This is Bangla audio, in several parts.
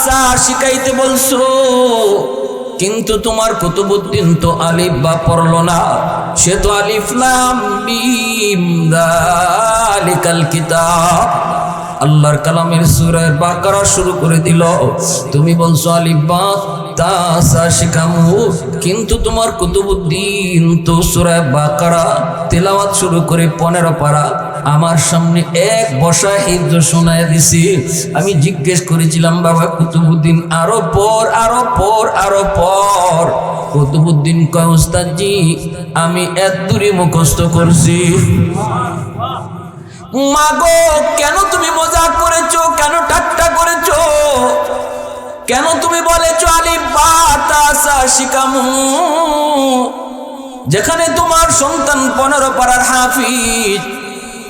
সা শিখাইতে বলছো, কিন্তু তোমার কুতুবউদ্দিন তো আলিফ বা পড়লো না, সে তো আলিফ লাম মিম যালিকাল কিতাব আল্লাহর কালামের সূরা বাকারা শুরু করে দিল। তুমি বলছো আলিফ বা তা সা শিখামু, কিন্তু তোমার কুতুবউদ্দিন তো সূরা বাকারা তেলাওয়াত শুরু করে 15 পারা আমার সামনে এক বসা হিফজ শোনায় দিছি। আমি জিজ্ঞেস করেছিলাম, বাবা কুতুবউদ্দিন আরো পড়, আরো পড়, আরো পড়। কুতুবউদ্দিন কয়, উস্তাদ জি আমি এত দূরে মুখস্থ করছি। মাগো কেন তুমি মজাক করেছো, কেন ঠাট্টা করেছো, কেন তুমি বলেছো আলিফ বা তা সা শিখামু, যেখানে তোমার সন্তান 15 পারার হাফিজ,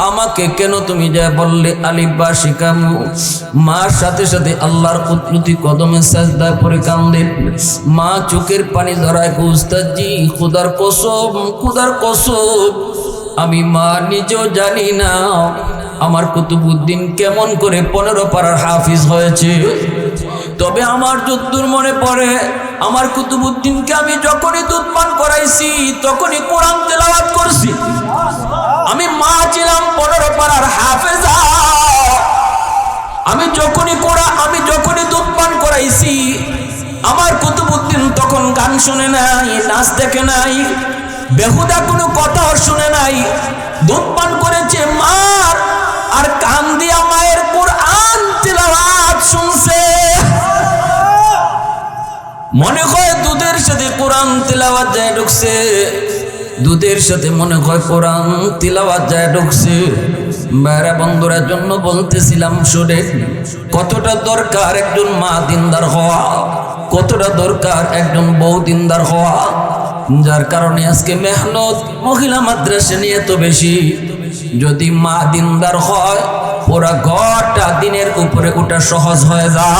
আমাকে কেন তুমি যা বললে আলিফ বা শিখামু? মার সাথে সাথে আল্লাহর কুদরতি কদমে সাজদায় পড়ে কান্দেন। মা চোখের পানি ধরায়, উস্তাদ জি খোদার কসম, খোদার কসম আমি মা নিজেও জানি না আমার কুতুবউদ্দিন কেমন করে 15 পারার হাফিজ হয়েছে। তবে আমার যদ্দূর মনে পড়ে, আমার কুতুবউদ্দিনকে আমি যখনই দুধ পান করাইছি তখনই কোরআন তেলাওয়াত করছি। আমি মা ছিলাম 15 পারার হাফেজা। আমি যখনই দুধ পান করাইছি, আমার কুতুবউদ্দিন তখন গান শুনে নাই, নাচ দেখে নাই, বেহুদা কোনো কথাও শুনে নাই, দুধ পান করেছে মার, আর কান দিয়া মায়ের কোরআন তেলাওয়াত শুনছে। মনে হয় দুধের সাথে কোরআন তেলাওয়াত যায় ঢুকছে, দুধের সাথে মনে হয় কোরআন তেলাওয়াত যায় ঢুকছে। বাইরা বন্ধুরা জন্য বলতেছিলাম, শুনে কতটা দরকার একজন মা দিনদার হওয়া, কতটা দরকার একজন বউ দিনদার হওয়া। যার কারণে আজকে মেহনত মহিলা মাদ্রাসা নিয়ে তো বেশি। যদি মা দিনদার হয়, ওরা ঘরটা দিনের উপরে ওটা সহজ হয়ে যায়।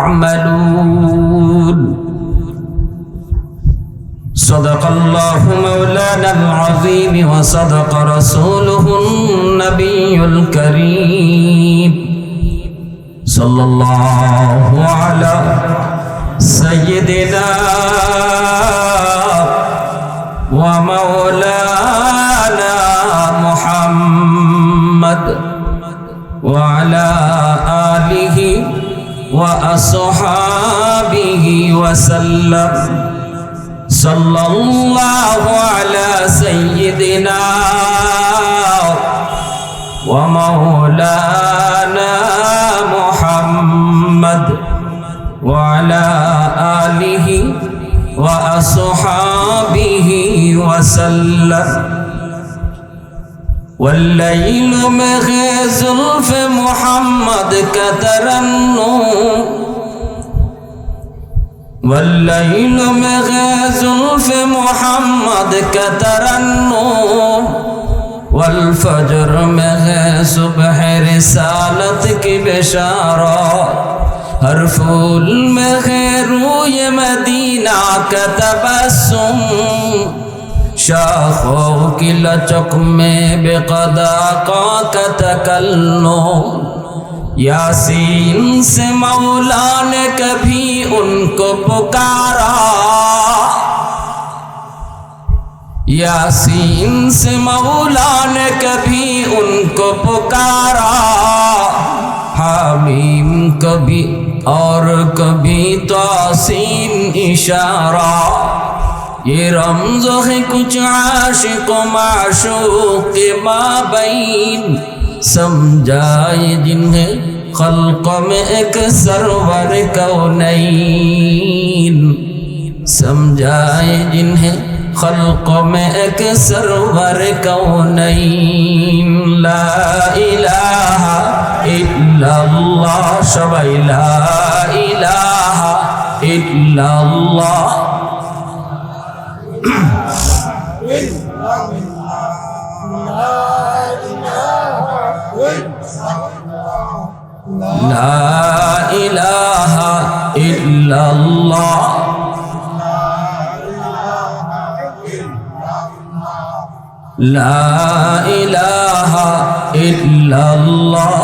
আমালুন সাদাকাল্লাহু মাওলানাল আযীম ওয়া সাদাকা রাসূলুহুন নাবিয়ুল কারীম সাল্লাল্লাহু আলা সাইয়্যিদিনা ওয়া মাওলানা মুহাম্মদ ওয়া আলা আলিহি ওয়া আসহাবিহি ওয়া সাল্লাম। সাল্লাল্লাহু আলা সাইয়্যিদিনা ওয়া মাওলানা মুহাম্মদ ওয়া আলা আলিহি ওয়া আসহাবিহি ওয়া সাল্লাম। والليل में जुल्फ मोहम्मद का तरन्नुम, والليل में जुल्फ मोहम्मद का तरन्नुम, والفجر में सुबह रिसालत की बिशारत, हर फूल में रूय मदीना का तबस्सुम, शाखों की लचक में बेक़दा का तकल्लुम। यासीन से मौला ने कभी उनको पुकारा, यासीन से मौला ने कभी उनको पुकारा। हामीम कभी और कभी तासीन इशारा। ये रमज़ है कुछ आशिक़ माशूक़ के माबैन, समझाए जिन्हें खल्क़ में एक सरवर कौनैन, समझाए जिन्हें खल्क़ में एक सरवर कौनैन। ला इलाहा इल्लल्लाह, सबाई ला इलाहा इल्लल्लाह। ला इलाहा इल्लल्लाह, ला इलाहा इल्लल्लाह,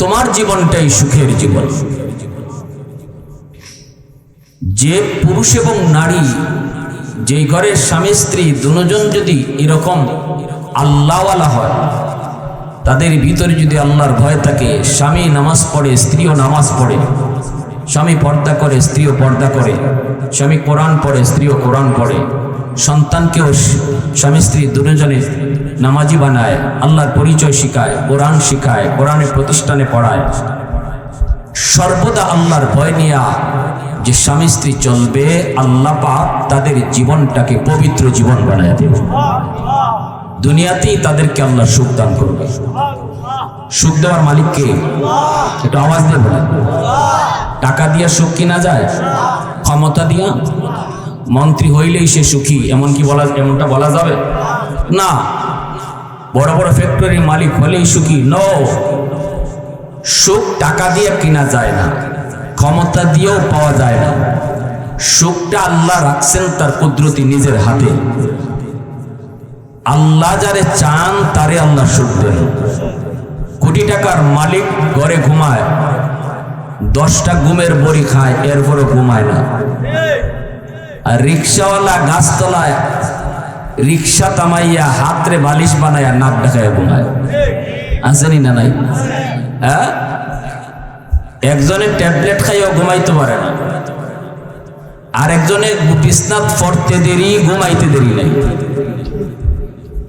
তোমার জীবনটাই সুখের জীবন। যে পুরুষ এবং নারী, যেই ঘরের স্বামী স্ত্রী দুজন যদি এরকম আল্লাহওয়ালা হয়, তাদের ভিতরে যদি আল্লাহর ভয় থাকে, স্বামী নামাজ পড়ে স্ত্রীও নামাজ পড়ে, স্বামী পর্দা করে স্ত্রীও পর্দা করে, স্বামী কোরআন পড়ে স্ত্রীও কোরআন পড়ে, সন্তানকেও স্বামী স্ত্রী দুজনে নামাজি বানায়, আল্লাহর পরিচয় শিখায়, কোরআন শিখায়, কোরআনের প্রতিষ্ঠানে পড়ায়, সর্বদা আল্লাহর ভয় নিয়ে যে স্বামী স্ত্রী চলবে, আল্লাহ পাক তাদের জীবনটাকে পবিত্র জীবন বানায় দেবে। দুনিয়াতেই তাদেরকে আল্লাহ সুখ দান করবে। সুখ দেওয়ার মালিককে একটু আওয়াজ দিয়ে বলেন। টাকা দিয়ে সুখ কিনা যায়? ক্ষমতা দিয়া? মন্ত্রী হইলেই সে সুখী এমনটা বলা যাবে না। বড় বড় ফ্যাক্টরির মালিক হলেই সুখী? নো। সুখ টাকা দিয়ে কিনা যায় না, ক্ষমতা দিয়েও পাওয়া যায় না। সুখটা আল্লাহ রাখছেন তার কুদরতি নিজের হাতে। আল্লাহ যারে চান তারে আল্লাহ সুখ দেন। কোটি টাকার মালিক ঘরে ঘুমায়, 10টা ঘুমের বড়ি খায়, এরপরও ঘুমায় না। আর রিক্সাওয়ালা গাছতলায় রিক্সা তামাইয়া হাতরে বালিশ বানাইয়া নাক ডাকাইয়া ঘুমায়। আসেনি না নাই? হ্যাঁ, একজনে ট্যাবলেট খাইও ঘুমাইতে পারে না, আর একজনে বিছনাত পড়তে দেরি, ঘুমাইতে দেরি নাই।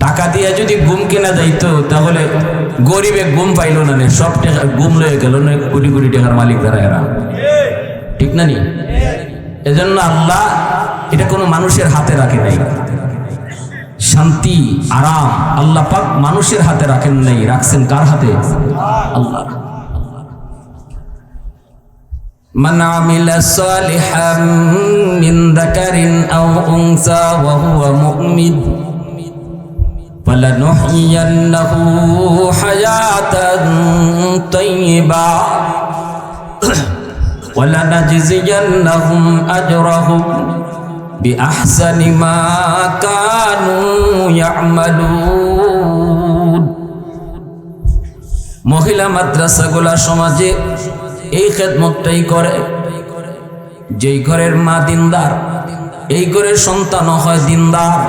টাকা দিয়ে যদি ঘুম কেনা যাইতো তাহলে গরিবে ঘুম পাইল না, সব টাকা ঘুম লয়ে গেল না, কোটি কোটি টাকার মালিক যারা এরা, ঠিক না নি? এজন্য আল্লাহ এটা কোনো মানুষের হাতে রাখে নাই। শান্তি আরাম আল্লাহ পাক মানুষের হাতে রাখেন নাই, রাখছেন কার হাতে? আল্লাহ। মান আমিলা সালিহাম মিন যাকারিন আও উনসা ওয়া হুয়া মুমিন ফালানুহইয়ান্নাহু হায়াতান তাইয়্যিবা ওয়া লানাজজিয়ান্নাহুম আজরাহুম বিআহসানি মা কানু ইয়ামালুন। মহিলা মাদ্রাসাগুলা সমাজে এই খেদমতটাই করে। যেই ঘরের মা দিনদার, এই ঘরের সন্তানও হয় দিনদার।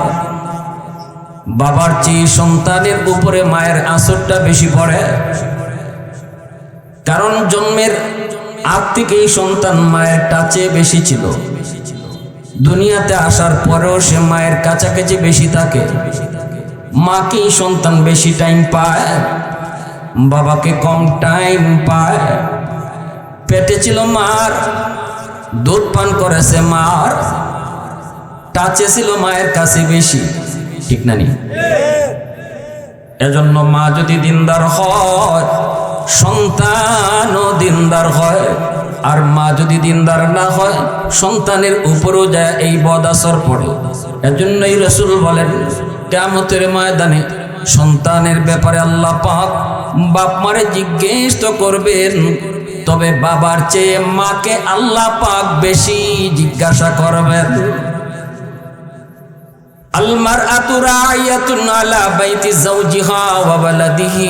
বাবার চেয়ে সন্তানের উপরে মায়ের আঁচড়টা বেশি পড়ে, কারণ জন্মের আগ থেকেই সন্তান মায়ের টাচে বেশি ছিল। দুনিয়াতে আসার পরেও সে মায়ের কাছাকাছি বেশি থাকে। মাকেই সন্তান বেশি টাইম পায়, বাবাকে কম টাইম পায়। পেটে ছিল মার, দুধ পান করেছে মার, টাচে ছিল মায়ের কাছে বেশি, ঠিক না নি? এজন্য মা যদি দিনদার হয়, সন্তানও দিনদার হয়। আর মা যদি দিনদার না হয়, সন্তানের উপরও যায় এই বদ আসর পড়ে। এজন্যই রাসূল বলেন, কিয়ামতের ময়দানে সন্তানের ব্যাপারে আল্লাহ পাক বাপ মারে জিজ্ঞেস তো করবেন, তবে বাবার চেয়ে মাকে আল্লাহ পাক বেশি জিজ্ঞাসা করবেন। আল মারআতু রাইয়াতুন আলা বাইতি যাওজিহা ওয়া ওয়ালাদিহি।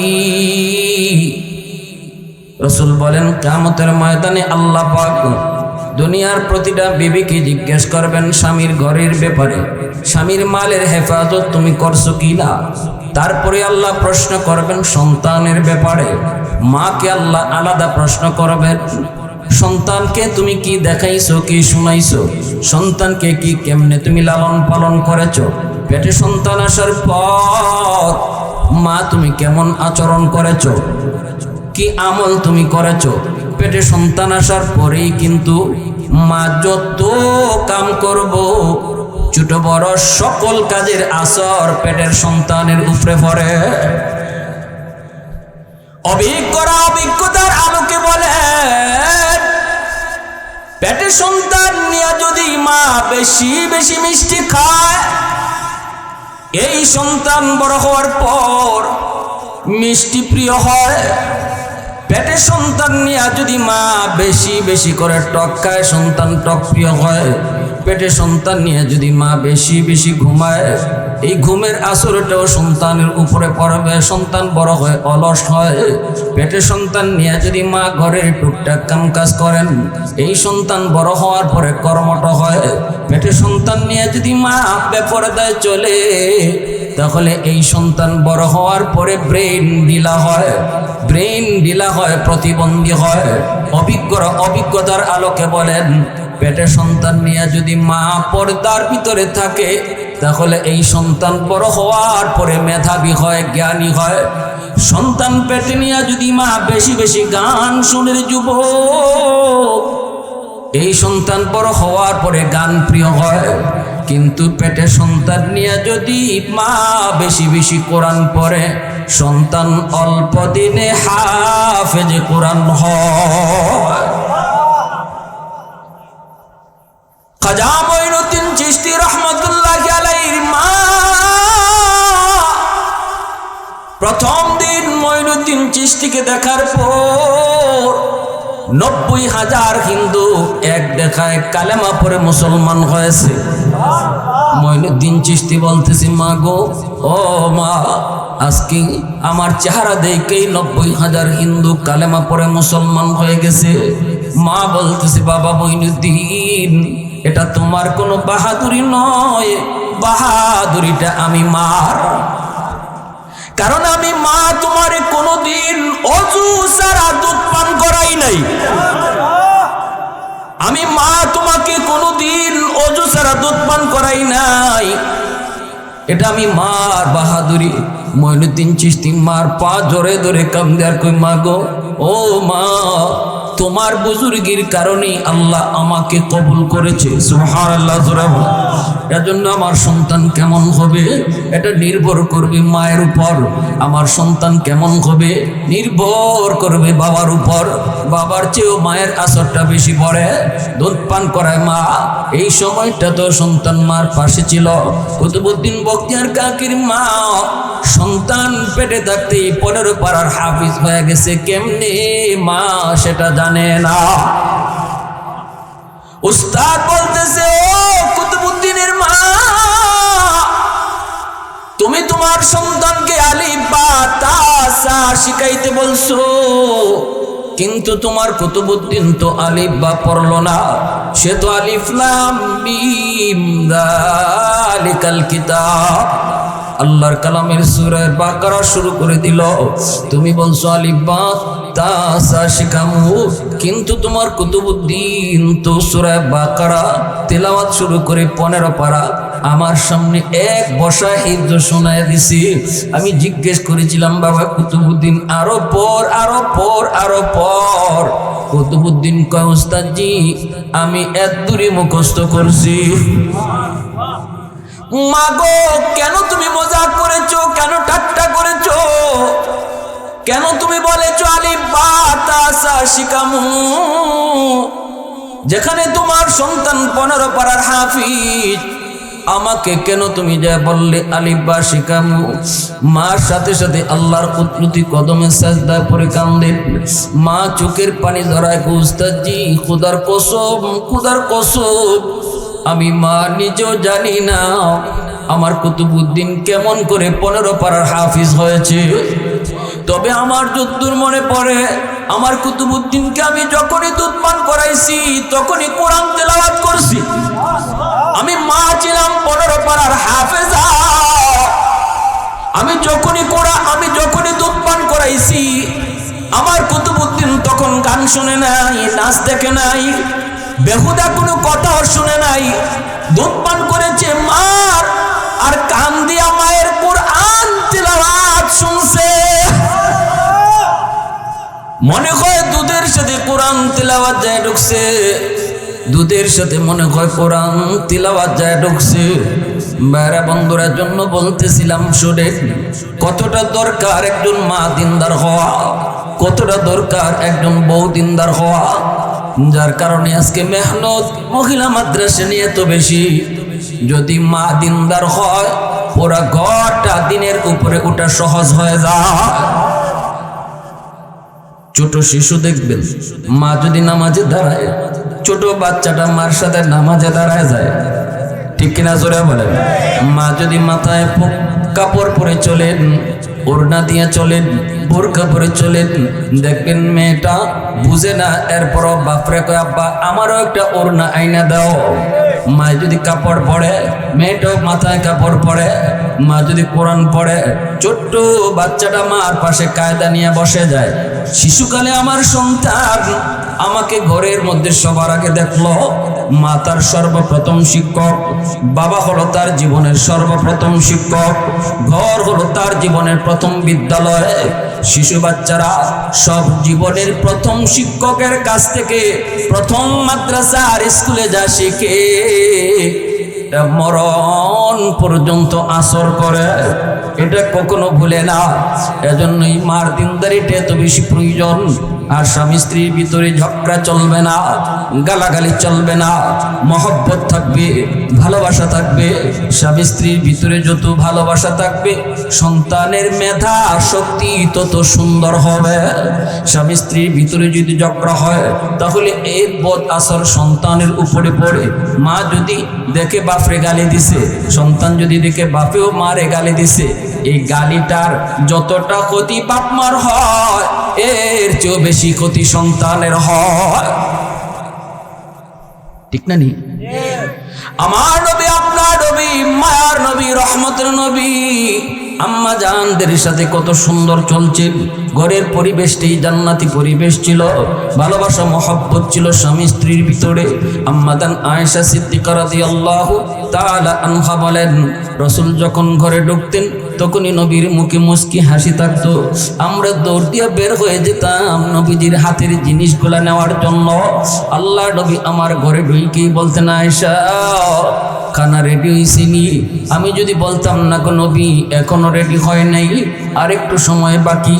রাসূল বলেন, কিয়ামতের ময়দানে আল্লাহ পাক দুনিয়ার প্রতিটা বিবিকে জিজ্ঞেস করবেন স্বামীর ঘরের ব্যাপারে, স্বামীর মালের হেফাজত তুমি করছো কিনা। তারপরে আল্লাহ প্রশ্ন করবেন সন্তানের ব্যাপারে, মাকে আল্লাহ আলাদা প্রশ্ন করবেন, সন্তানকে তুমি কি দেখাইছো, কি শুনাইছো, সন্তানকে কি কেমনে তুমি লালন পালন করেছো। পেটে সন্তান আসার পর মা তুমি কেমন আচরণ করেছো, কি আমল তুমি করেছো। পেটে সন্তান আসার পরেই কিন্তু মা যত কাম করব, ছোট বড় সকল কাজের আসর পেটের সন্তানের উপরে পড়ে। অভিজ্ঞতার আলোকে বলে, পেটে সন্তান নিয়ে যদি মা বেশি বেশি মিষ্টি খায়, এই সন্তান বড় হওয়ার পর মিষ্টি প্রিয় হয়। পেটে সন্তান নিয়ে যদি মা বেশি বেশি করে টক খায়, সন্তান টক প্রিয় হয়। পেটে সন্তান নিয়ে যদি মা বেশি বেশি ঘুমায়, এই ঘুমের আসরটাও সন্তানের উপরে পড়বে। সন্তান বড় হয় অলস হয়। পেটে সন্তান নিয়ে যদি মা ঘরের টুকটাক কাম কাজ করেন, এই সন্তান বড় হওয়ার পরে কর্মঠ হয়। পেটে সন্তান নিয়ে যদি মা বেপরদায় চলে, তাহলে এই সন্তান বড় হওয়ার পরে ব্রেন ঢিলা হয়। ব্রেন ঢিলা হয়, প্রতিবন্ধী হয়। অভিজ্ঞতার আলোকে বলেন, পেটে সন্তান নিয়ে যদি মা পর্দার ভিতরে থাকে, তাহলে এই সন্তান বড় হওয়ার পরে মেধাবী হয়, জ্ঞানী হয়। সন্তান পেটে নিয়ে যদি মা বেশি বেশি গান শুনে যুবক, এই সন্তান বড় হওয়ার পরে গান প্রিয় হয়। কিন্তু পেটে সন্তান নিয়ে যদি মা বেশি বেশি কোরআন পড়ে, সন্তান অল্প দিনে হাফেজ কোরআন হয়। খাজা মঈনুদ্দিন চিশতি রহমতুল্লাহি আলাইহির মা প্রথম দিন মঈনুদ্দিন চিশতিকে দেখার পর 90,000 হিন্দু এক দেখায় কালেমা পড়ে মুসলমান হয়েছে। মঈনুদ্দিন চিশতি বলতেছি, মা গো, ও মা, আজকে আমার চেহারা দেখেই 90,000 হিন্দু কালেমা পড়ে মুসলমান হয়ে গেছে। মা বলতেছি, বাবা মঈনুদ্দিন, এটা তোমার কোনো বাহাদুরি নয়, বাহাদুরিটা আমি মার। কারণ আমি মা তোমার কোনোদিন অজু ছাড়া দুধ পান করাই নাই। আমি মা তোমাকে কোনোদিন অজু ছাড়া দুধ পান করাই নাই। এটা আমি মার বাহাদুরি। মঈনুদ্দিন চিশতি মার পা জোরে ধরে কান্দে আর কই, মা গো, ও মা, তোমার বুজুর্গির কারণেই আল্লাহ আমাকে কবুল করেছে। সুবহানাল্লাহ। এজন্য আমার সন্তান কেমন হবে এটা নির্ভর করবে মায়ের উপর। আমার সন্তান কেমন হবে নির্ভর করবে বাবার উপর। বাবার চেয়েও মায়ের আসরটা বেশি পড়ে। দুধ পান করায় মা। এই সময়টা তো সন্তান মার পাশে ছিল। কুতুবউদ্দিন বখতিয়ার কাকির মা সন্তান পেটে থাকতেই 15 পারার হাফিজ হয়ে গেছে। কেমনে মা সেটা জানে না। উস্তাদ বলতেছে, ও কুতুবউদ্দিনের মা, তুমি তোমার সন্তানকে আলিফ বা তা সা শিখাইতে বলছো, কিন্তু তোমার কুতুবউদ্দিন তো আলিফ বা পড়লো না। সে তো আলিফ লাম মিম যালিকাল কিতাব, আল্লাহর কালামের সূরা বাকারা শুরু করে দিল। তুমি বলছো আলিফ বা তা সা শিখামু, কিন্তু তোমার কুতুবউদ্দিন তো সূরা বাকারা তেলাওয়াত শুরু করে 15 পারা আমার সামনে এক বসা হিফজ শোনায় দিছি। আমি জিজ্ঞেস করেছিলাম, বাবা কুতুবউদ্দিন আরো পর, আরো পর, আরো পর। কুতুবউদ্দিন কয়, উস্তাদজি, আমি এত দূরে মুখস্থ করছি। মাগো, কেন তুমি মজাক করেছো? কেন ঠাট্টা করেছো? কেন তুমি বলেছো আলিফ বা তা সা শিখামু, যেখানে তোমার সন্তান 15 পারার হাফিজ? আমাকে কেন তুমি যা বললে আলিফ বা শিখামু? মার সাথে সাথে আল্লাহর কুদরতি কদমে সাজদা পড়ে কান্দেন। মা চোখের পানি ধরায়, উস্তাদজি, খুদার কসম, খুদার কসম, আমি মা নিজেও জানি না আমার কুতুবউদ্দিন কেমন করে 15 পারার হাফিজ হয়েছে। তবে আমার যদ্দূর মনে পড়ে, আমার কুতুবউদ্দিনকে আমি যখনই দুধ পান করাইছি তখনই কোরআন তেলাওয়াত করছি। আমি মা ছিলাম 15 পারার হাফেজা। আমি যখনই দুধ পান করাইছি, আমার কুতুবউদ্দিন তখন গান শুনে নাই, নাচ দেখে নাই, বেহুদা কোনো কথাও শুনে নাই। দুধ পান করেছে মার, আর কান দিয়া মায়ের কোরআন তিলাওয়াত শুনছে। মনে হয় দুধের সাথে কোরআন তিলাওয়াত যায় ঢুকছে, দুধের সাথে মনে হয় কোরআন তিলাওয়াত যায় ঢুকছে। বাইরা বন্ধুরা জন্য বলতেছিলাম, শুনে কতটা দরকার একজন মা দিনদার হওয়া, কতটা দরকার একজন বউ দিনদার হওয়া। যার কারণে আজকে মেহনত মহিলা মাদ্রাসা নিয়ে তো বেশি। যদি মা দিনদার হয়, পুরা ঘরটা দিনের উপরে ওটা সহজ হয়ে যায়। ছোট শিশু দেখবেন মা যদি নামাজে দাঁড়ায়, ছোট বাচ্চাটা মার সাথে নামাজে দাঁড়ায় যায়, ঠিক কিনা জোরে বলেন? মা যদি মাথায় কাপড় পরে চলেন, ওড়না দিয়ে চলেন, বোরকা পরে চলেন, দেখবেন মেয়েটা বুঝে না, এরপরও বাপরে কয় আব্বা আমারও একটা ওড়না আইনা দাও। মা যদি কাপড় পরে, মেয়েটাও মাথায় কাপড় পরে। মা যদি কোরআন পড়ে, ছোট্ট বাচ্চাটা মার পাশে কায়দা নিয়ে বসে যায়। শিশুকালে আমার সন্তান আমাকে ঘরের মধ্যে সবার আগে দেখলো, মা তার সর্বপ্রথম শিক্ষক, বাবা হলো তার জীবনের সর্বপ্রথম শিক্ষক, ঘর হলো তার জীবনের প্রথম বিদ্যালয়। শিশু বাচ্চারা সব জীবনের প্রথম শিক্ষকের কাছ থেকে প্রথম মাদ্রাসা আর স্কুলে যা শিখে মরণ পর্যন্ত আসর করে, এটা কখনো ভুলে না। এজন্যই মার দিনদারিটা এত বেশি প্রয়োজন। আর স্বামী স্ত্রীর ভিতরে ঝগড়া চলবে না, গালাগালি চলবে না, মহব্বত থাকবে, ভালোবাসা থাকবে। স্বামী স্ত্রীর ভিতরে যত ভালোবাসা থাকবে, সন্তানের মেধা শক্তি তত সুন্দর হবে। স্বামী স্ত্রীর ভিতরে যদি ঝগড়া হয়, তাহলে এর বদ আসর সন্তানের উপরে পড়ে। মা যদি দেখে বাপরে গালি দিছে, সন্তান যদি দেখে বাপেও মারে গালি দিছে, এই গালিটার যতটা ক্ষতি বাপ মার হয়, এর চেয়েও বেশি ক্ষতি সন্তানের হয়, ঠিক না নি? আমার নবী, আপনার নবী, মায়ার নবী, রহমতের নবী আম্মা জানদের সাথে কত সুন্দর চলছে। ঘরের পরিবেশটাই জান্নাতি পরিবেশ ছিল, ভালোবাসা মহব্বত ছিল স্বামী স্ত্রীর ভিতরে। আম্মা জান আয়েশা সিদ্দিকা রাদিয়াল্লাহু তাআলা আনহা বলেন, রাসূল যখন ঘরে ঢুকতেন তখনই নবীর মুখে মুস্কি হাসি থাকতো। আমরা দৌড় দিয়ে বের হয়ে যেতাম নবীজির হাতের জিনিসগুলা নেওয়ার জন্য। আল্লাহ নবী আমার ঘরে ঢুকেই বলতেন, আয়েশা খানা রেডি হয়েছে নি? আমি যদি বলতাম না গো নবী এখনো রেডি হয় নাই, আর একটু সময় বাকি,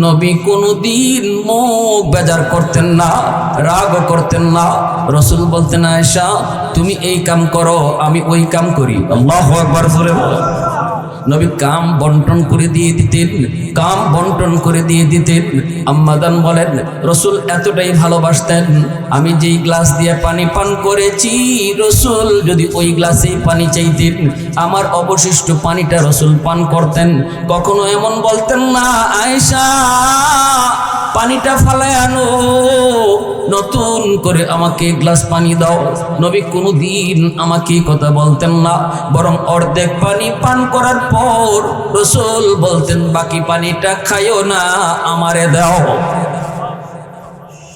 নবী কোনোদিন মুখ বেজার করতেন না, রাগও করতেন না। রাসূল বলতেন, আয়েশা তুমি এই কাম করো, আমি ওই কাম করি। আল্লাহু আকবার জোরে বলো। নবী কাম বন্টন করে দিয়ে দিতেন, কাম বন্টন করে দিয়ে দিতেন। আম্মাদান বলেন, রাসূল এতটাই ভালোবাসতেন, আমি যেই গ্লাস দিয়ে পানি পান করেছি, রাসূল যদি ওই গ্লাসেই পানি চাইতেন, আমার অবশিষ্ট পানিটা রাসূল পান করতেন। কখনো এমন বলতেন না, আয়েশা পানিটা ফালায় আনো, নতুন করে আমাকে গ্লাস পানি দাও। নবী কোনোদিন আমাকে কথা বলতেন না, বরং অর্ধেক পানি পান করার পর রাসূল বলতেন, বাকি পানিটা খাইও না, আমারে দাও।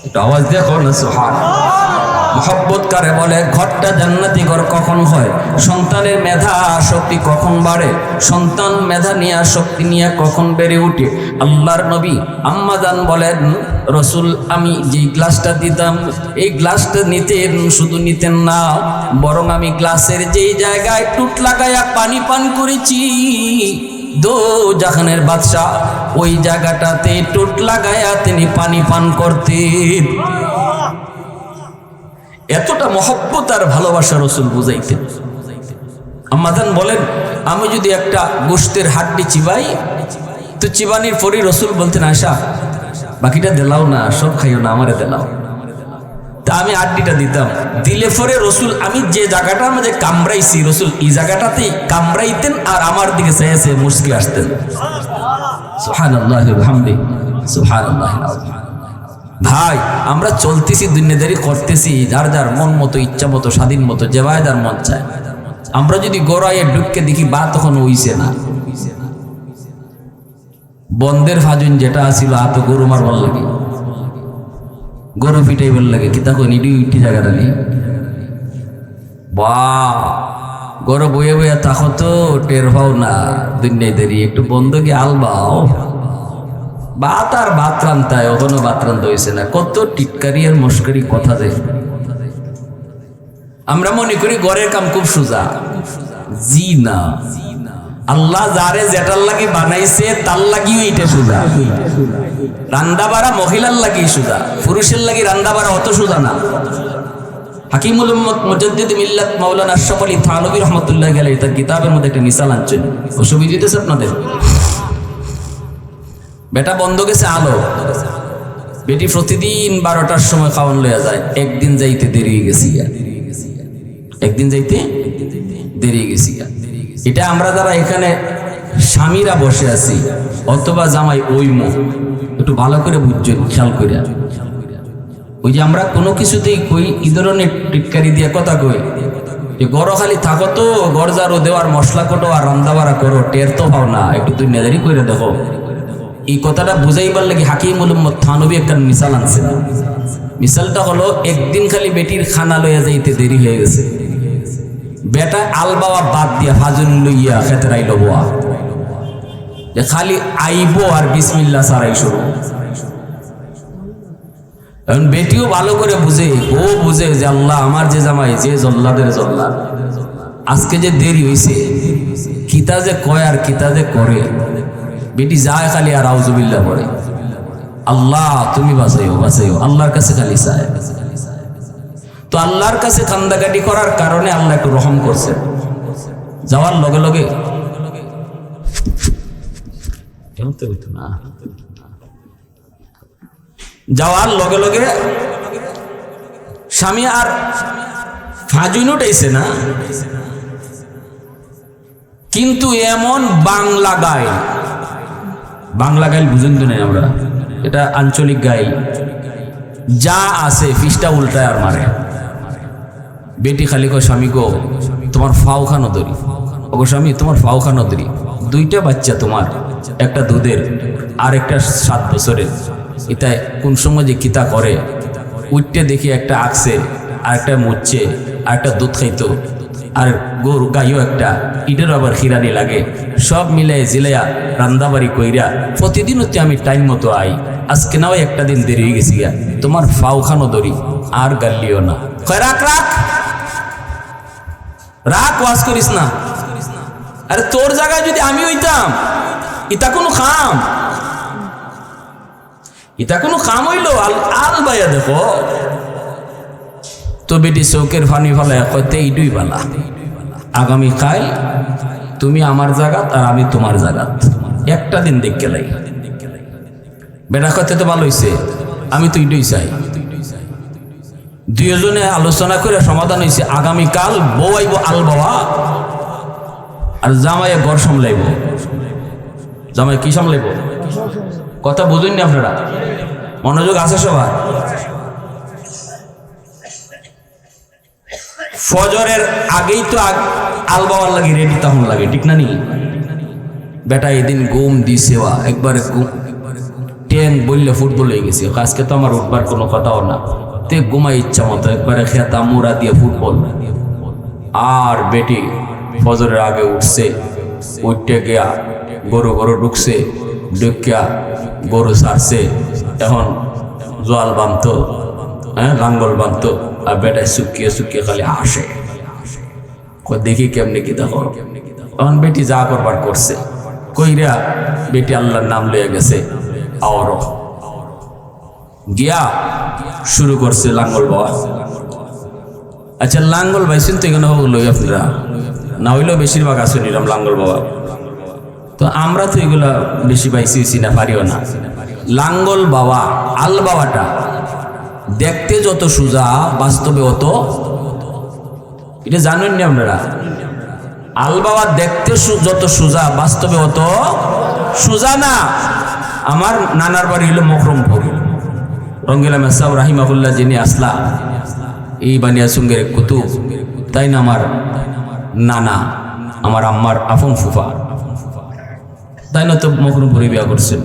এটা আওয়াজ দিয়ে কর না সুবহানাল্লাহ। মহব্বত কারে বলে? ঘরটা জান্নাতি ঘর কখন হয়? সন্তানের মেধা শক্তি কখন বাড়ে? সন্তান মেধা নিয়ে শক্তি নিয়ে কখন বেড়ে উঠে? আল্লাহর নবী আম্মা জান বলেন, রাসূল আমি যেই গ্লাসটা দিতাম, এই গ্লাসটা নিতেন, শুধু নিতেন না, বরং আমি গ্লাসের যেই জায়গায় টুট লাগায়া পানি পান করেছি, দো জাহানের বাদশা ওই জায়গাটাতে টুট লাগায়া তিনি পানি পান করতেন। এতটা মহব্বত আর ভালোবাসা রাসূল বুঝাইতেন। আম্মা জান বলেন, আমি যদি একটা গোশতের হাড্ডি চিবাই, তো চিবানির পরই রাসূল বলতেন, আয়েশা বাকিটা দিলাও না, সব খাইও না, আমারে দিলাও। তা আমি হাড্ডিটা দিতাম, দিলে পরে রাসূল আমি যে জায়গাটার মধ্যে কামড়াইছি, রাসূল এই জায়গাটাতেই কামড়াইতেন আর আমার দিকে চেয়ে মুস্কি আসতেন। সুবহানাল্লাহি ওয়া বিহামদিহি, সুবহানাল্লাহিল আযীম। ভাই আমরা চলতেছি, দুনিয়াদারি করতেছি, যার যার মন মতো, ইচ্ছা মতো, স্বাধীন মতো, যেভাবে যার মন চায়। আমরা যদি গোড়ায় ঢুককে দেখি বা তখন হইছে না, বন্ধের ফাজুন যেটা আসিল আত গরু মারবার লাগে, গরু পিটাইবার লাগে, কি তখন ইডি উঠি জায়গাটা নেই বা গরু বয়ে বয়ে থাকো তো টের পাও না। দুনিয়াদারি একটু বন্ধকে আলবাও, বাত আর ভাত রান্তায়, ওখানে ভাত রান্তা হয়েছে না, কত টিটকারি আর মস্করি কথা যায়। আমরা মনে করি ঘরের কাম খুব সোজা, জি না, আল্লাহ যারে যেটার লাগি বানাইছে তার লাগিও এটা সোজা। রান্দা বাড়া মহিলার লাগি সোজা, পুরুষের লাগি রান্দা বাড়া অত সোজা না। হাকিমুল উম্মত মুজাদ্দিদ মিল্লাত মাওলানা আশরাফ আলী থানভী রাহমাতুল্লাহি আলাইহি তার কিতাবের মধ্যে একটা মিসাল আনছেন, অসুবিধা হইতেছে আপনাদের? বেটা বন্ধ গেছে আলো, বেটি প্রতিদিন 12টার সময় খাওয়ান লইয়া যায়, একদিন যাইতে দেরি হয়ে গেছি, একদিন যাইতে দেরি হয়ে গেছি। এটা আমরা যারা এখানে স্বামীরা বসে আছি অথবা জামাই ওইমো, একটু ভালো করে বুঝছেন, খেয়াল করে। ওই যে আমরা কোনো কিছুতেই কই এই ধরনের টিটকারি দিয়ে কথা কই যে গড় খালি থাকো তো, গড় জারো দেওয়ার মশলা কোটো আর রান্না বাড়া করো, টের তো পাও না, একটু তুই নেদারি করে দেখো। এই কথাটা বুঝাইবার লাগে হাকিমুল উম্মত থানবী একটা মিসাল আনছে। মিসালটা হলো, একদিন খালি বেটির খানা লইয়া যাইতে দেরি হয়ে গেছে, বেটা আল বাবা বাদ দিয়া ফাজুল লইয়া খেতে আইল বোয়া, যে খালি আইবো আর বিসমিল্লাহ সারাই শুরু। এখন বেটিও ভালো করে বুঝে, ও বুঝে যে আল্লাহ আমার যে জামাই যে জল্লাদের জল্লাদ, আজকে যে দেরি হইছে, কিতা যে কয় আর কিতা যে করে। বেটি যায় খালি আর আউযুবিল্লাহ পড়ে, আল্লাহ তুমি বাঁচাইও বাঁচাইও, আল্লাহর কাছে খালি চায়। তো আল্লাহর কাছে কান্দাকাটি করার কারণে আল্লাহ একটু রহম করছে। যাওয়ার লগে লগে যাওয়ার লগে লগে স্বামী আর ফাজুন উঠাইছে না, কিন্তু এমন বাংলা গাইল, বাংলা গাইল বুঝুন তো নাই আমরা, এটা আঞ্চলিক গাইল, যা আছে ফিসটা উল্টায় আর মারে। বেটি খালি কয় স্বামী গো তোমার ফাও খানো ধরি, ওগো স্বামী তোমার ফাও খানো ধরি, দুইটা বাচ্চা তোমার, একটা দুধের আর একটা 7 বছরের, এটাই কোন সময় যে কিতা করে, উঠতে দেখি একটা আকছে আর একটা মুচ্ছে আর একটা দুধ খাইতো, আর গরু গাইও একটা, ইটেরও আবার খিরানি লাগে, সব মিলাই জিলাইয়া রান্দাবাড়ি কইরা প্রতিদিন হচ্ছে আমি টাইম মতো আই, আজকে নাও একটা দিন দেরি হয়ে গেছি গা, তোমার ফাও খানো ধরি আর গাল্লিও না। কয় রাখ রাখ রাখ, ওয়াজ করিস না। আরে তোর জায়গায় যদি আমি হইতাম, ইতা কোনো খাম, ইতা কোনো খাম হইল? আল বাইয়া দেখো তো। বেটি চৌকের ফানি ফালায় কইতে এইটুই পালা, আগামীকাল তুমি আমার জায়গাত আর আমি তোমার জায়গাত, একটা দিন দেখতে লাই। বেটা কইতে তো ভালো হইছে, আমি তো এইটুই চাই। দুইজনে আলোচনা করে সমাধান হয়েছে, আগামীকাল বউ আইব আল বাবা আর জামাইয়ে ঘর সামলাইব। জামাই কি সামলাইব? কথা বুঝুন না আপনারা, মনোযোগ আছে সবার। ফজরের আগেই তো আল বাবার লাগে রেডি তখন লাগে, ঠিক না নি? বেটা এদিন ঘুম দিছেওয়া একবারে ট্যাং বললে ফুটবল হয়ে গেছে, আজকে তো আমার উঠবার কোনো কথাও না, তে ঘুমাই ইচ্ছা মতো একবারে খেতা মুড়া দিয়ে ফুটবল। আর বেটি ফজরের আগে উঠছে, উঠতে গিয়া গরু গরু ঢুকছে, ঢুকিয়া গরু ছাড়ছে, এখন জোয়াল বানতো, হ্যাঁ লাঙ্গল বানতো, আর বেটায় শুকিয়ে শুকিয়ে খালি আসে, দেখি কেমনি কি দেখো। এখন বেটি যা করবার করছে, কইরা বেটি আল্লাহর নাম লইয়া গেছে, আর গিয়া শুরু করছে লাঙ্গল বাবা। আচ্ছা লাঙ্গল বাইছেন তো এখানে হলো আপনারা, না হইলেও বেশিরভাগ আছে নিলাম লাঙ্গল বাবা। তো আমরা তো এগুলা বেশি বাইছি না, পারিও না। লাঙ্গল বাবা আল বাবাটা দেখতে যত সোজা, বাস্তবে অত, এটা জানেন না আপনারা? আল বাবা দেখতে যত সোজা, বাস্তবে অত সোজা না। আমার নানার বাড়ি হলো মকরমপুর, রঙ্গিলা মেসাব রাহিমাহুল্লাহ যিনি আসলা, এই বানিয়াসুঙ্গের কুতুব, তাই না আমার নানা, আমার আম্মার আফন ফুফা, তাই না তো মকরমপুরে বিয়া করছেন।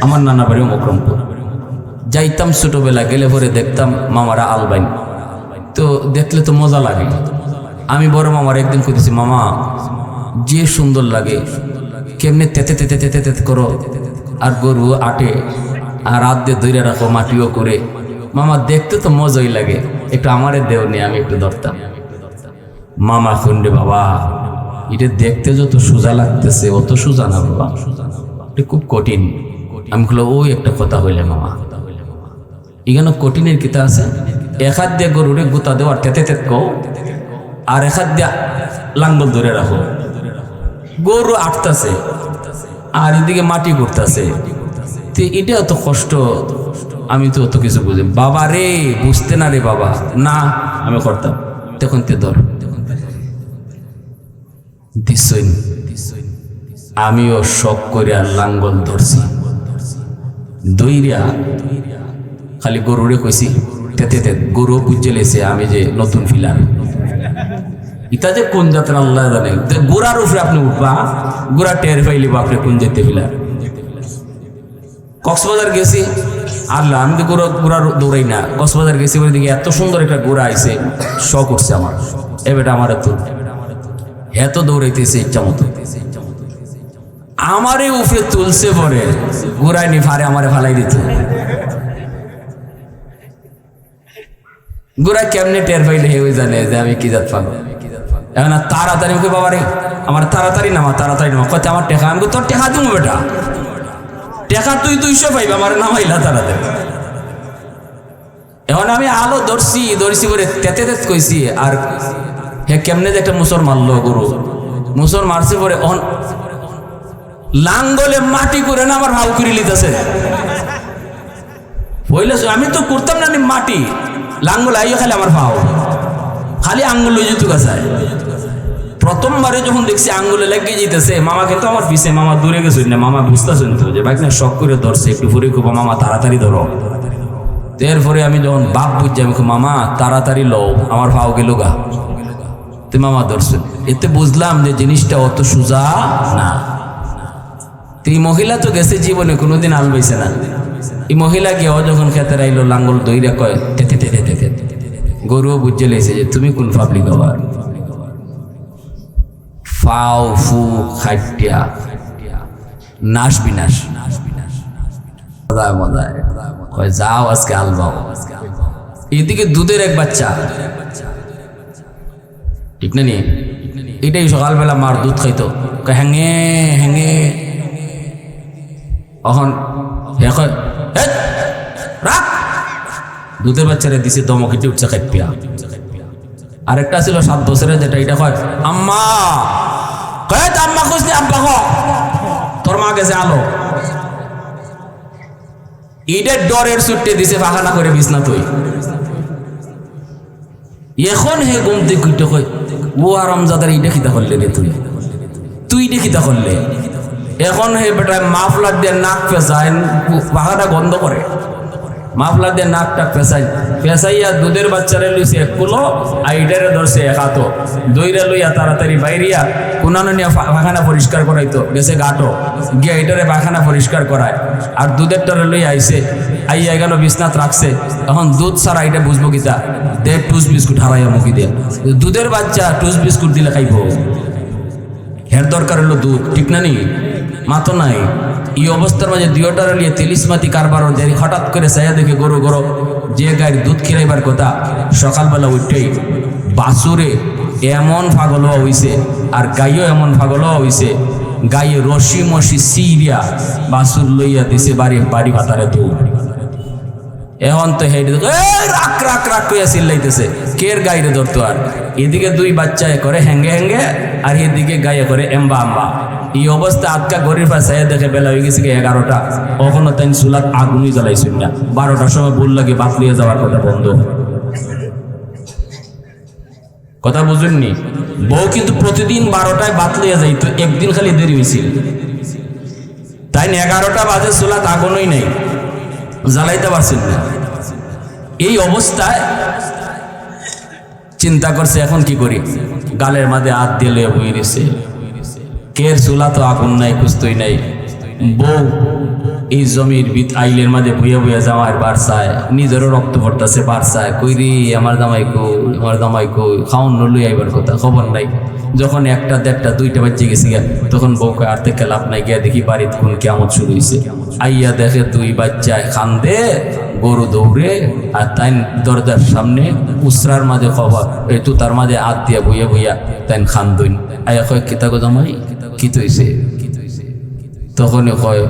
আমার নানা বাড়িও মকরমপুর। যাইতাম ছোটবেলা, গেলে পরে দেখতাম মামারা আলবাইন, তো দেখলে তো মজা লাগে। আমি বড় মামার একদিন কইতেছি, মামা যে সুন্দর লাগে, কেমনে তেতে তেতে তেতে তেতে করো, আর গরু আটে আর রাত দিয়ে ধরে রাখো, মাটিও করে, মামা দেখতে তো মজাই লাগে, একটু আমারে দেও নি, আমি একটু ধরতাম। মামা খুন্ডে, বাবা এটা দেখতে যত সোজা লাগতেছে অত সোজা না বাবা, এটা খুব কঠিন। আমি বললাম ওই একটা কথা হইলে মামা, এখানে কঠিনের কিতা আছে? এক হাত দিয়ে গরুরে গুতা দেওয়ার তেতে তেত কো, আর এক হাত দিয়ে লাঙ্গল ধরে রাখো, গরু আটতাছে আর এদিকে মাটি করতেছে, তো এটা এত কষ্ট আমি তো অত কিছু বুঝি বাবা রে, বুঝতে না রে বাবা, না আমি করতাম। তখন তে ধর দিছইন, আমিও শখ করে লাঙ্গল ধরছি, দইরা খালি গরুরে কইছি তেতে গরু বুঝে লেছে আমি যে নতুন ফিলার। ইটা যে কোন জাতের আল্লাহ জানে। গোড়ার উপরে আপনি উঠবা, গোড়া টের পাইলি বাপরে কোন যেতে ফিলার। কক্সবাজার গেছি, আল্লাহ আমি তো গোড়া দৌড়াই না। কক্সবাজার গেছি বলে দেখি এত সুন্দর একটা গোড়া আইছে, শখ করছে আমার, এ বেটা আমার এত দৌড়াইতেছে ইচ্ছা মতো, আমারে উপরে তুলছে পরে গোড়ায় নি ফারে আমারে ফালাই দিত। গোড়া কেমনে টের পাইলে হেউ জানে যে আমি কি জাত পাবো। এখন তাড়াতাড়ি ওকে বাবা রে আমার তাড়াতাড়ি নামা, তাড়াতাড়ি নামা, কত আমার টেকা। আমি তোর টেকা দিব বেটা, টেকা তুই 200 পাইবা, আমার নামাইলা তাড়াতাড়ি। এখন আমি আলো ধরছি বলে তেতে কইছি। আর হে কেমনে যে একটা মুসর মারলো গরু, মুসর মারছে পরে লাঙ্গলে মাটি করে না আমার ভাও করে লিতেছে। বইলে আমি তো করতাম না মাটি, লাঙ্গল আইও খালি আমার ভাও, খালি আঙ্গুল লই যেত গাছায়। প্রথমবারে যখন দেখছি আঙ্গুলে লেগে যেতেছে, মামা কিন্তু আমার পিছে, মামা দূরে গেছে না, মামা বুঝতেছেন তো যে বাইক না শখ করে ধরছে, একটু ফুরে খুব মামা তাড়াতাড়ি ধরো। এরপরে আমি যখন বাপ বুঝছি, আমি মামা তাড়াতাড়ি লও, আমার ভাও গেল গা, তো মামা ধরছেন। এতে বুঝলাম যে জিনিসটা অত সোজা না। এই মহিলা তো গেছে জীবনে কোনোদিন আলবাইছে না। এই মহিলা গিয়ে যখন খেতে আইলো লাঙ্গল দইরা কয় তেতে তেতে তেতে, গরুও বুঝে লেছে যে তুমি কোন পাবলিক আবার ফাও ফু খাইটিয়া নাশ বিনাশ মজায় কয় যাও আজকে আলবাও। এদিকে দুধের এক বাচ্চা, ঠিক না নি, এটাই সকালবেলা মার দুধ খাইতো, হ্যাঙে হ্যাঙে। এখন রাখ, দুধের বাচ্চারে দিছে দমক, এটি উঠছে খাইপিয়া। আরেকটা ছিল 7 বছরের, যেটা এটা কয় আম্মা, কয় আম্মা খুঁজনি আব্বা ক তোর মা গেছে আলো। এইটা ডরের ছুটে দিছে পাখানা করে বিছনা তুই। এখন হে গুমতে কুইতে কয় ও আরামজাদার এইটা খিতা করলে রে, তুই এটা খিতা করলে। এখন হে বেটা মাফলার দিয়ে নাক পেঁচায়, পাখাটা গন্ধ করে, মাফলার দিয়ে নাক টাক পেঁচাইয়া দুধের বাচ্চারে লইছে 1 কিলো, আইডারে ধরছে 1 হাত, দইরা লইয়া তাড়াতাড়ি বাইরিয়া কোনানো নিয়ে পাখানা পরিষ্কার করাইতো, গেছে গাটো গিয়া এটারে পাখানা পরিষ্কার করায়। আর দুধের টরে লইয়া আইছে, আইয়া গেল বিছনাত রাখছে। এখন দুধ ছাড়া এটা বুঝবো কিতা, দে টুস বিস্কুট হারাইয়া মুখি দিয়ে। দুধের বাচ্চা টুস বিস্কুট দিলে খাইব, হের দরকার হলো দুধ, ঠিক না নি, মাতো নাই। এই অবস্থার মাঝে 2টার লিয়ে 30 মাতি কারবার দেরি, হঠাৎ করে চাইয়া দেখে গরু যে গায়ের দুধ খিরাইবার কথা, সকালবেলা উঠেই বাছুরে এমন পাগল হওয়া হইছে, আর গাইও এমন পাগল হওয়া হইছে, গায়ে রশি মশি সিরিয়া বাছুর লইয়া দিছে বাড়ি ভাতারে দুধ। এখন তো হেঁটে রাক রাক রাক কইয়া চিল্লাইতেছে, কের গাইরে ধরতো। আর এদিকে 2 বাচ্চায় করে হ্যাঙ্গে হ্যাঙ্গে, আর এদিকে গায়ে করে এম্বা আম্বা। এই অবস্থা আজকা গরির পাশে দেখে বেলা হয়ে গেছে 11টা, কখনো তাই চুলাত আগুনই জ্বালাইছেন না। 12টার সময় বল লাগে বাত লিয়ে যাওয়ার কথা বন্ধ, কথা বুঝেননি। বউ কিন্তু প্রতিদিন 12টায় বাত লিয়ে যাইতো, একদিন খালি দেরি হয়েছিল, তাই 11টা বাজে চুলাত আগুনই নেই, জ্বালাইতে পারছেন না। এই অবস্থায় চিন্তা করছে এখন কি করি, গালের মাঝে হাত দিয়ে লয়ে বই দিছে, কের চুলা তো আগুন নাই, কুস্তই নাই। বউ এই জমির আইলের মাঝে বইয়া বইয়া জামাইয়ের বারসায়, নিজেরও রক্ত পড়তেছে বারসায়, কই রে আমার জামাই কই, আমার জামাই কই, খাওন লই আইবার কথা, খবর নাই। যখন 1টা 1.5টা 2টা বাজে গেছে তখন বউকে আর থেকে লাভ নাই, গিয়া দেখি বাড়িতে কোন কেমন শুরু হয়েছে। আইয়া দেখে 2 বাচ্চায় খান্দে, গরু দৌড়ে, আর তাই দরজার সামনে উসরার মাঝে খবর, এই তো তার মাঝে হাত দিয়া বইয়া বইয়া তাই খান্দইন। আইয়া কয় কিতা গো জামাই কি হইছে? তখনই কয়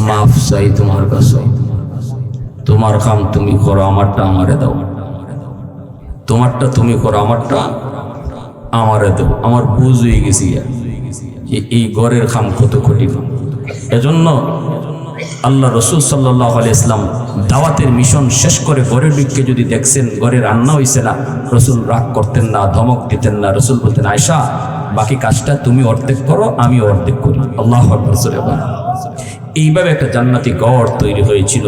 মাফ চাই তোমার কাছে, তোমার কাম তুমি করো, আমারটা আমারে দাও, তোমারটা তুমি করো, আমারটা আমারে দাও। আমার বুঝ হয়ে গেছি এই ঘরের কাম কত কঠিন। এজন্য আল্লাহ রসুল সাল্লাল্লাহু আলাইহি ইসলাম দাওয়াতের মিশন শেষ করে ঘরের দিকে যদি দেখছেন ঘরে রান্না হয়েছে না, রসুল রাগ করতেন না, ধমক দিতেন না। রসুল বলতেন, আয়েশা বাকি কাজটা তুমি অর্ধেক করো, আমি অর্ধেক করি। আল্লাহু আকবার। এইভাবে একটা জান্নাতি ঘর তৈরি হয়েছিল।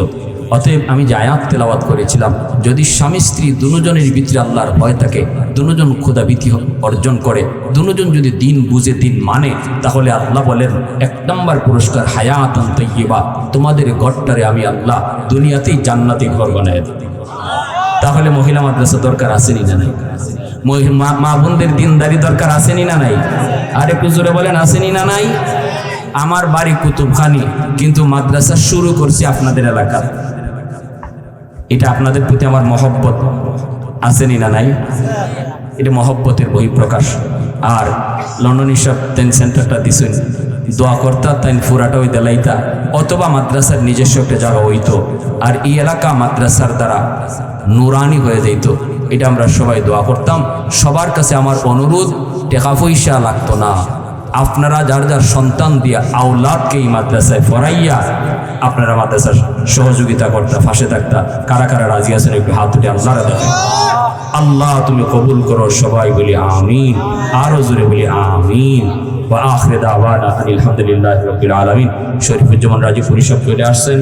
অতএব আমি যে আয়াত তেলাওয়াত করেছিলাম, যদি স্বামী স্ত্রী দুজনের ভিতরে আল্লাহর ভয় থাকে, দুজন ক্ষুধাভীতি অর্জন করে, দুজন যদি দিন বুঝে দিন মানে, তাহলে আল্লাহ বলেন 1 নম্বর পুরস্কার হায়াতুন তাইয়্যিবা, তোমাদের ঘরটারে আমি আল্লাহ দুনিয়াতেই জান্নাতি ঘর বানায় দেব। তাহলে মহিলা মাদ্রাসা দরকার আসেনি না নাই? মা বোনদের দিনদারি দরকার আসেনি না নাই? আর একটু জোরে বলেন, আসেনি না নাই? আমার বাড়ি কুতুবখানি, কিন্তু মাদ্রাসা শুরু করছি আপনাদের এলাকার। এটা আপনাদের প্রতি আমার মহব্বত আসেনি না নাই? এটা মহব্বতের বহিঃপ্রকাশ। আর লন্ডন হিসাব তেন সেন্টারটা দিছেন, দোয়া করতা তাই ফুরাটা ওই দেলাইতা, অথবা মাদ্রাসার নিজস্ব একটা জায়গা হইতো, আর এই এলাকা মাদ্রাসার দ্বারা নুরানি হয়ে যেত। এটা আমরা সবাই দোয়া করতাম। সবার কাছে আমার অনুরোধ, টাকা পয়সা লাগতো না, আপনারা যার যার সন্তান দিয়া আওলাদকে এই মাদ্রাসায় পড়াইয়া আপনারা মাদ্রাসার সহযোগিতা করতা, ফাঁসে থাকতা। কারা কারা রাজি আছেন একটু হাত তুলে আল্লাহর দেখেন। আল্লাহ তুমি কবুল করো, সবাই বলি আমিন, আরো জোরে বলি আমিন। ওয়া আখিরু দাওয়ানা আলহামদুলিল্লাহি রাব্বিল আলামিন। শরীফুজ্জামান রাজি পরিষদ চলে আসছেন।